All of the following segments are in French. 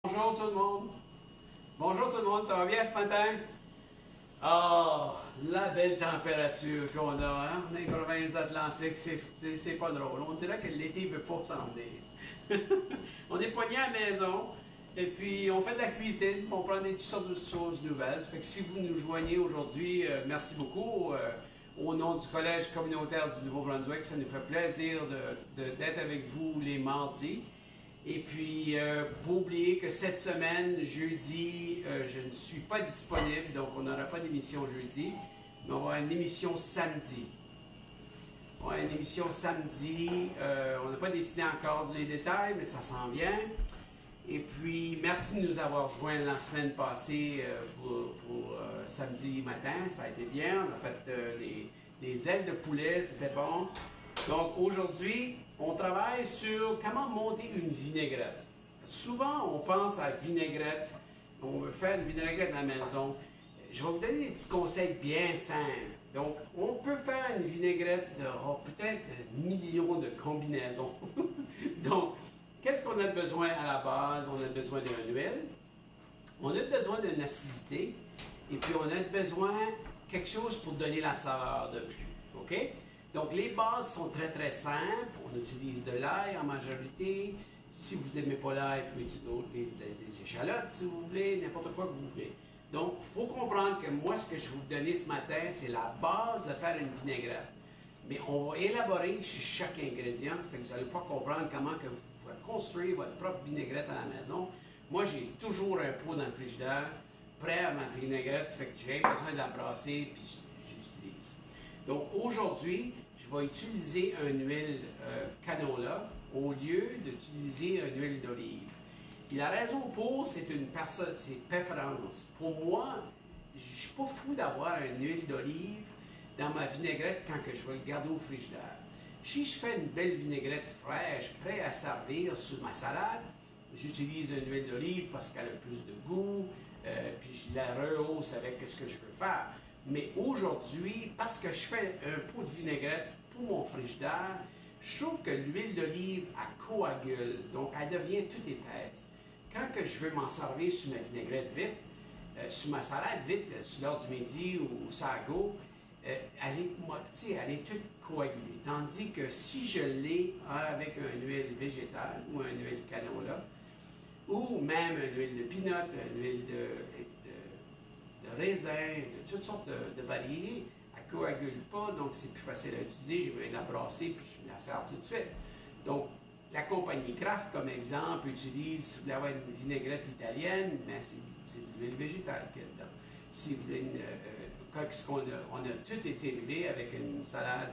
Bonjour tout le monde. Bonjour tout le monde, ça va bien ce matin? Ah, la belle température qu'on a, hein? Dans les provinces atlantiques, c'est pas drôle. On dirait que l'été ne veut pas s'en venir. On est poigné à la maison, et puis on fait de la cuisine, on prend des toutes sortes de choses nouvelles. Ça fait que si vous nous joignez aujourd'hui, merci beaucoup. Au nom du Collège communautaire du Nouveau-Brunswick, ça nous fait plaisir d'être avec vous les mardis. Et puis, vous oubliez que cette semaine, jeudi, je ne suis pas disponible, donc on n'aura pas d'émission jeudi, mais on aura une émission samedi. On aura une émission samedi, on n'a pas décidé encore les détails, mais ça s'en vient. Et puis, merci de nous avoir joints la semaine passée pour samedi matin, ça a été bien, on a fait des ailes de poulet, c'était bon. Donc aujourd'hui, on travaille sur comment monter une vinaigrette. Souvent, on pense à vinaigrette, on veut faire une vinaigrette à la maison. Je vais vous donner des petits conseils bien simples. Donc, on peut faire une vinaigrette de peut-être millions de combinaisons. Donc, qu'est-ce qu'on a besoin à la base? On a besoin d'une huile, on a besoin d'une acidité, et puis on a besoin de quelque chose pour donner la saveur de plus. OK? Donc, les bases sont très, très simples. On utilise de l'ail en majorité. Si vous n'aimez pas l'ail, vous pouvez utiliser des échalotes, si vous voulez, n'importe quoi que vous voulez. Donc, il faut comprendre que moi, ce que je vais vous donner ce matin, c'est la base de faire une vinaigrette. Mais on va élaborer sur chaque ingrédient. Ça fait que vous allez pouvoir comprendre comment que vous pouvez construire votre propre vinaigrette à la maison. Moi, j'ai toujours un pot dans le frigidaire, prêt à ma vinaigrette. Ça fait que j'ai besoin de la brasser, puis j'utilise. Donc, aujourd'hui, je vais utiliser une huile canola au lieu d'utiliser une huile d'olive. Et la raison pour, c'est préférence. Pour moi, je ne suis pas fou d'avoir une huile d'olive dans ma vinaigrette quand que je vais le garder au frigidaire. Si je fais une belle vinaigrette fraîche, prête à servir sur ma salade, j'utilise une huile d'olive parce qu'elle a plus de goût, puis je la rehausse avec ce que je veux faire. Mais aujourd'hui, parce que je fais un pot de vinaigrette pour mon frigidaire, je trouve que l'huile d'olive, elle coagule, donc elle devient toute épaisse. Quand que je veux m'en servir sur ma vinaigrette vite, sur ma salade vite, sur l'heure du midi ou sur la go, elle est toute coagulée. Tandis que si je l'ai avec une huile végétale ou une huile canola, ou même une huile de peanut, une huile de raisin, de toutes sortes de variétés, elle ne coagule pas, donc c'est plus facile à utiliser. Je vais la brasser puis je me la sers tout de suite. Donc, la compagnie Kraft, comme exemple, utilise, si vous voulez avoir une vinaigrette italienne, mais c'est de l'huile végétale qu'il y a dedans. Si vous voulez on a tout été élevé avec une salade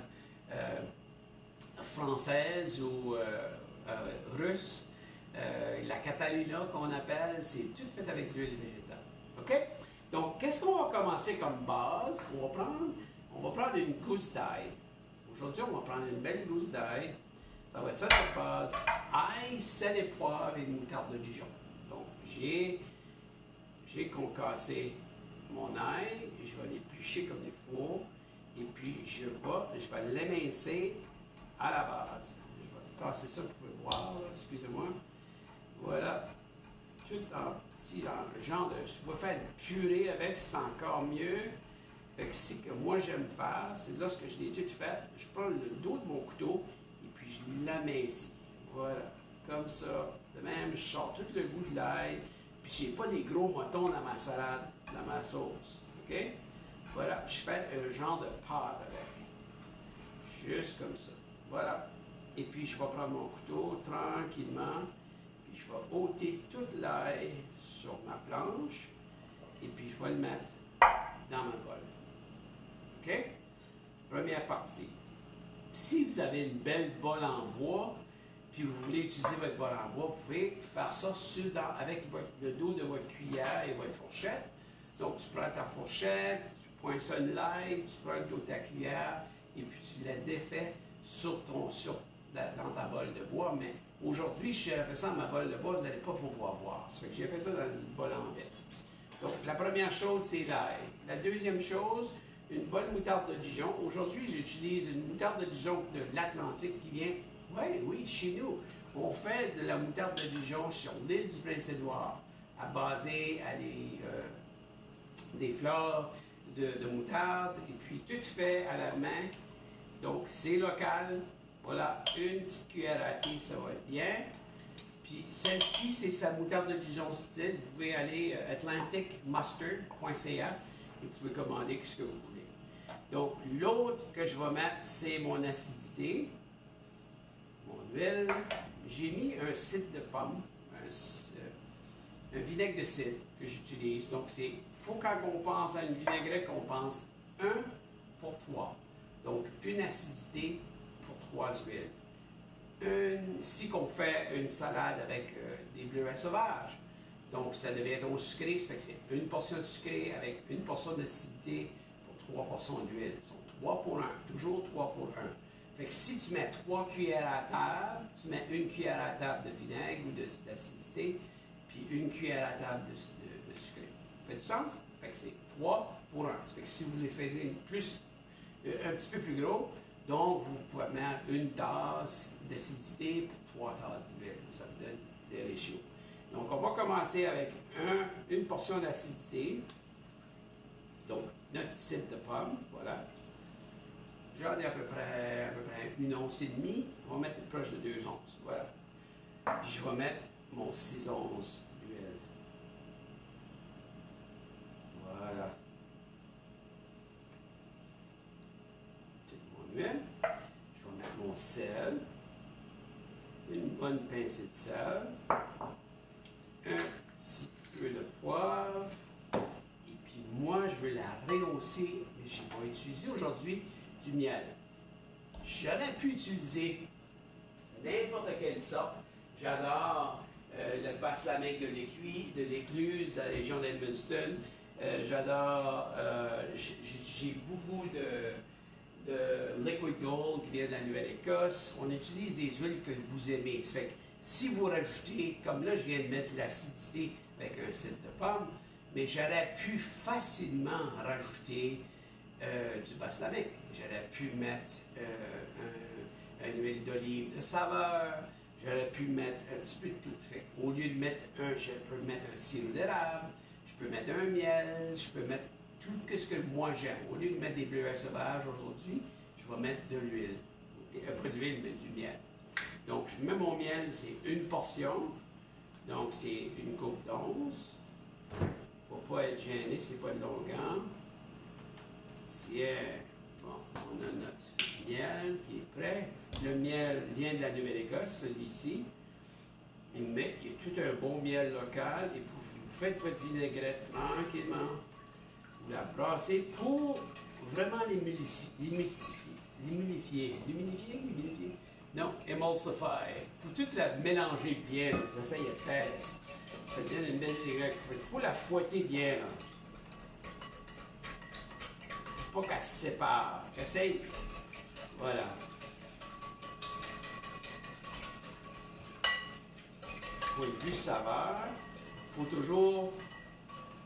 française ou russe, la Catalina qu'on appelle, c'est tout fait avec l'huile végétale. OK? Donc, qu'est-ce qu'on va commencer comme base? On va prendre une gousse d'ail. Aujourd'hui, on va prendre une belle gousse d'ail. Ça va être ça notre base. Ail, sel et poivre et une moutarde de Dijon. Donc, j'ai concassé mon ail. Je vais l'éplucher comme il faut. Et puis, je vais l'émincer à la base. Je vais tasser ça, vous pouvez voir, excusez-moi. Voilà. Tout en petit genre de... Je vais faire une purée avec, c'est encore mieux. Fait que ce que moi j'aime faire, c'est lorsque je l'ai tout fait, je prends le dos de mon couteau et puis je l'amincis. Voilà, comme ça. De même, je sors tout le goût de l'ail, puis je n'ai pas des gros motons dans ma salade, dans ma sauce. OK? Voilà, je fais un genre de pâte avec. Juste comme ça. Voilà. Et puis je vais prendre mon couteau tranquillement. Je vais ôter toute l'ail sur ma planche et puis je vais le mettre dans ma bol. OK? Première partie. Si vous avez une belle bol en bois, puis vous voulez utiliser votre bol en bois, vous pouvez faire ça avec le dos de votre cuillère et votre fourchette. Donc, tu prends ta fourchette, tu poinçonnes l'ail, tu prends le dos de ta cuillère et puis tu la défais dans ta bol de bois. Mais aujourd'hui, si j'avais fait ça dans ma bol de bois, vous n'allez pas pouvoir voir. Ça fait que j'ai fait ça dans une bol en vite. Donc, la première chose, c'est l'ail. La deuxième chose, une bonne moutarde de Dijon. Aujourd'hui, j'utilise une moutarde de Dijon de l'Atlantique qui vient, oui, chez nous. On fait de la moutarde de Dijon sur l'île du Prince-Édouard, basée à des fleurs de moutarde, et puis tout fait à la main. Donc, c'est local. Voilà, une petite cuillère à thé, ça va être bien. Puis, celle-ci, c'est sa moutarde de Dijon style. Vous pouvez aller atlanticmustard.ca et vous pouvez commander ce que vous voulez. Donc, l'autre que je vais mettre, c'est mon acidité, mon huile. J'ai mis un cidre de pomme, un vinaigre de cidre que j'utilise. Donc, il faut quand on pense à une vinaigrette, qu'on pense 1 pour 3. Donc, une acidité pour 3 huiles. Si on fait une salade avec des bleuets sauvages, donc ça devait être au sucré, ça fait que c'est une portion de sucré avec une portion d'acidité pour 3 portions d'huile. Ce sont 3 pour 1, toujours 3 pour 1. Fait que si tu mets 3 cuillères à table, tu mets une cuillère à table de vinaigre ou d'acidité, puis une cuillère à table de sucré. Ça fait du sens? Fait que c'est 3 pour 1. Ça fait que si vous les faites un petit peu plus gros, donc vous pouvez mettre une tasse d'acidité pour 3 tasses d'huile. Ça vous donne des ratios. Donc on va commencer avec une portion d'acidité. Donc notre cidre de pomme, voilà. J'en ai à peu près 1 once et demie. On va mettre proche de 2 onces. Voilà. Puis je vais mettre mon 6 onces d'huile. Voilà. Mon huile. Je vais mettre mon sel. Une bonne pincée de sel. Un petit peu de poivre. Et puis moi, je vais la rehausser. Mais je vais utiliser aujourd'hui du miel. J'aurais pu utiliser n'importe quelle sorte. J'adore le balsamique de l'Écluse, de la région d'Edmundston. J'adore, j'ai beaucoup de Liquid Gold qui vient de la Nouvelle-Écosse. On utilise des huiles que vous aimez. Ça fait que si vous rajoutez, comme là je viens de mettre l'acidité avec un cidre de pomme, mais j'aurais pu facilement rajouter du balsamique. J'aurais pu mettre une huile d'olive de saveur. J'aurais pu mettre un petit peu de tout. Fait au lieu de mettre je peux mettre un sirop d'érable, je peux mettre un miel, je peux mettre tout ce que moi j'aime. Au lieu de mettre des bleuets sauvages aujourd'hui, je vais mettre de l'huile. Pas de l'huile, mais du miel. Donc, je mets mon miel, c'est une portion. Donc, c'est une coupe d'once. Il ne faut pas être gêné, c'est pas de longueur. Tiens, bon, on a notre miel qui est prêt. Le miel vient de la Nouvelle-Écosse, celui-ci. Mais il y a tout un bon miel local. Et vous faites votre vinaigrette tranquillement. Vous la brassez pour vraiment l'humidifier. Non, emulsify. Il faut tout la mélanger bien. Vous essayez de faire. Ça donne une belle vinaigrette. Il faut la fouetter bien. Là. Pas qu'elle se sépare. J'essaye. Voilà. Pour une plus saveur, il faut toujours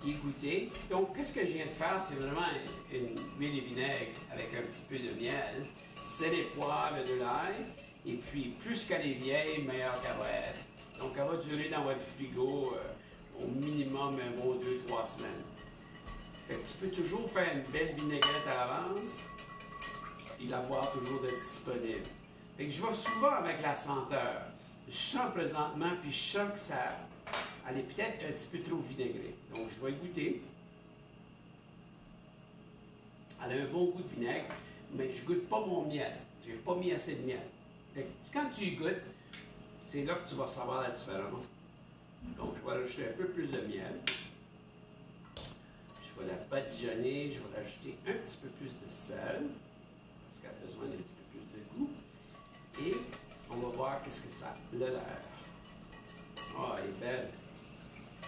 y goûter. Donc, qu'est-ce que je viens de faire? C'est vraiment une huile et vinaigre avec un petit peu de miel. C'est des poivres et de l'ail. Et puis, plus qu'elle est vieille, meilleure qu'elle va être. Donc, elle va durer dans votre frigo au minimum 1 ou 2-3 semaines. Fait que tu peux toujours faire une belle vinaigrette à l'avance et l'avoir toujours de disponible. Fait que je vais souvent avec la senteur. Je sens présentement, puis je sens que ça, elle est peut-être un petit peu trop vinaigrée. Donc je vais y goûter. Elle a un bon goût de vinaigre, mais je ne goûte pas mon miel. Je n'ai pas mis assez de miel. Fait que quand tu y goûtes, c'est là que tu vas savoir la différence. Donc je vais rajouter un peu plus de miel. Je vais la badigeonner, je vais rajouter un petit peu plus de sel, parce qu'elle a besoin d'un petit peu plus de goût. Et on va voir qu'est-ce que ça a l'air. Ah, elle est belle.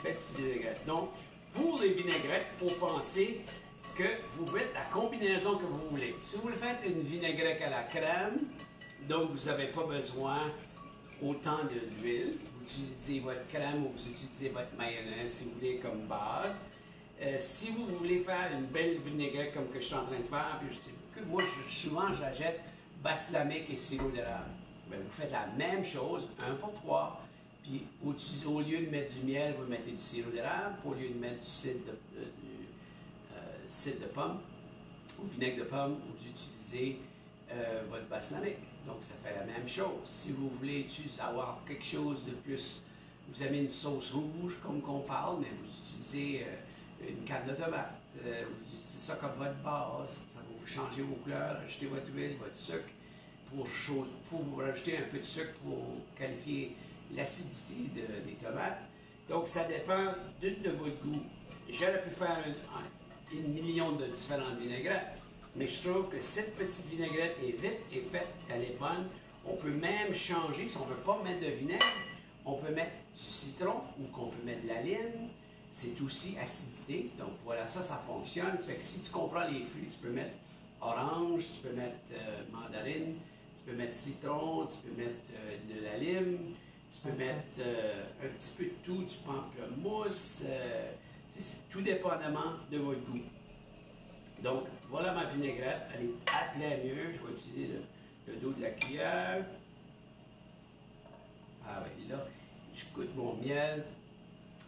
Belle petite vinaigrette. Donc, pour les vinaigrettes, il faut penser que vous faites la combinaison que vous voulez. Si vous faites une vinaigrette à la crème, donc vous n'avez pas besoin autant d'huile. Vous utilisez votre crème ou vous utilisez votre mayonnaise, si vous voulez, comme base. Si vous voulez faire une belle vinaigrette comme que je suis en train de faire, puis moi souvent j'achète balsamique et sirop d'érable. bien, vous faites la même chose, 1 pour 3. Puis au lieu de mettre du miel, vous mettez du sirop d'érable. Au lieu de mettre du cidre de pomme ou vinaigre de pomme, vous utilisez votre balsamique. Donc, ça fait la même chose. Si vous voulez avoir quelque chose de plus, vous avez une sauce rouge, comme qu'on parle, mais vous utilisez une canne de tomate. Vous utilisez ça comme votre base. Ça va vous changer vos couleurs. Ajoutez votre huile, votre sucre. Faut vous rajouter un peu de sucre pour qualifier l'acidité des tomates. Donc, ça dépend de votre goût. J'aurais pu faire une million de différentes vinaigrettes, mais je trouve que cette petite vinaigrette est vite et faite, elle est bonne. On peut même changer, si on ne veut pas mettre de vinaigre, on peut mettre du citron ou qu'on peut mettre de la lime. C'est aussi acidité. Donc voilà, ça fonctionne. Ça fait que si tu comprends les fruits, tu peux mettre orange, tu peux mettre mandarine, tu peux mettre citron, tu peux mettre de la lime, tu peux mettre un petit peu de tout, du pamplemousse, tout dépendamment de votre goût. Donc, voilà ma vinaigrette. Elle est à plein mieux. Je vais utiliser le dos de la cuillère. Ah oui, là, je goûte mon miel.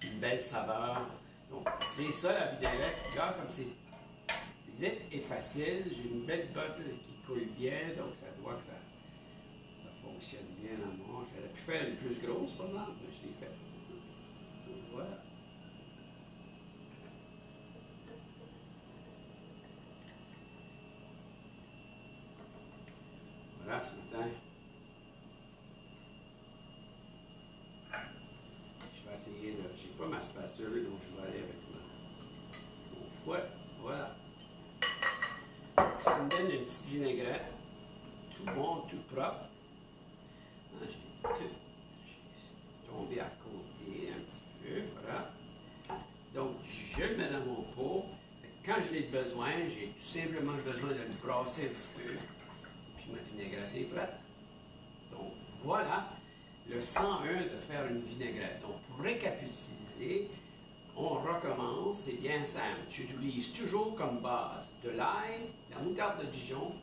Une belle saveur. Donc, c'est ça la vinaigrette. Regarde comme c'est vite et facile. J'ai une belle botte qui coule bien. Donc, ça doit que ça fonctionne bien à moi. J'aurais pu faire une plus grosse, par exemple, mais je l'ai fait. Donc, voilà. Voilà ce matin. Je vais essayer de. J'ai pas ma spatule, donc je vais aller avec mon fouet. Voilà. Ça me donne une petite vinaigrette. Tout bon, tout propre. J'ai tombé à côté un petit peu. Voilà. Donc, je le mets dans mon pot. Quand je l'ai besoin, j'ai tout simplement besoin de le brasser un petit peu. Ma vinaigrette est prête. Donc, voilà le 101 de faire une vinaigrette. Donc, pour récapituler, on recommence, c'est bien simple. J'utilise toujours comme base de l'ail, la moutarde de Dijon,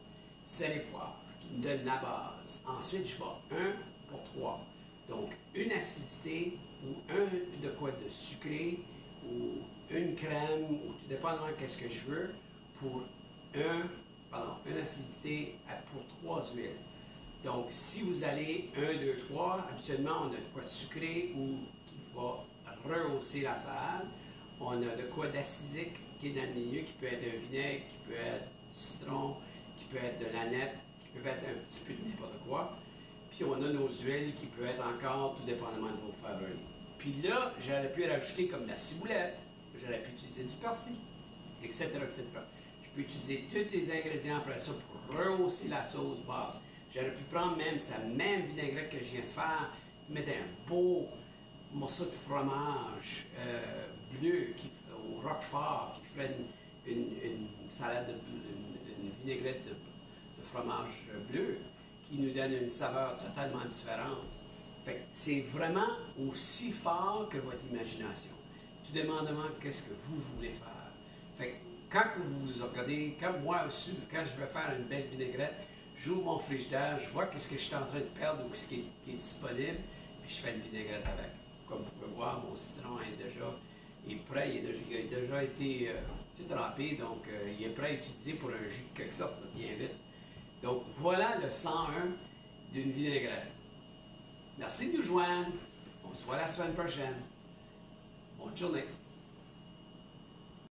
sel et poivre, qui me donne la base. Ensuite, je vais 1 pour 3. Donc, une acidité ou un de quoi de sucré ou une crème, ou tout dépendamment de ce que je veux, pour une acidité pour 3 huiles. Donc, si vous allez 1, 2, 3, habituellement, on a de quoi de sucré ou qui va rehausser la salade. On a de quoi d'acidique qui est dans le milieu, qui peut être un vinaigre, qui peut être du citron, qui peut être de l'aneth, qui peut être un petit peu de n'importe quoi. Puis, on a nos huiles qui peuvent être encore tout dépendamment de vos favoris. Puis là, j'aurais pu rajouter comme de la ciboulette, j'aurais pu utiliser du persil, etc., etc. Je peux utiliser tous les ingrédients après ça pour rehausser la sauce base. J'aurais pu prendre même cette même vinaigrette que je viens de faire, mettre un beau morceau de fromage bleu au roquefort qui ferait une salade, une vinaigrette de fromage bleu qui nous donne une saveur totalement différente. C'est vraiment aussi fort que votre imagination. Tout dépendamment qu'est-ce que vous voulez faire. Fait quand vous regardez, comme moi aussi, quand je vais faire une belle vinaigrette, j'ouvre mon frigidaire, je vois qu'est-ce que je suis en train de perdre ou ce qui est disponible, puis je fais une vinaigrette avec. Comme vous pouvez voir, mon citron est déjà prêt, il a déjà été tout râpé, donc il est prêt à utiliser pour un jus de quelque sorte, bien vite. Donc voilà le 101 d'une vinaigrette. Merci de nous joindre. On se voit la semaine prochaine. Bonne journée.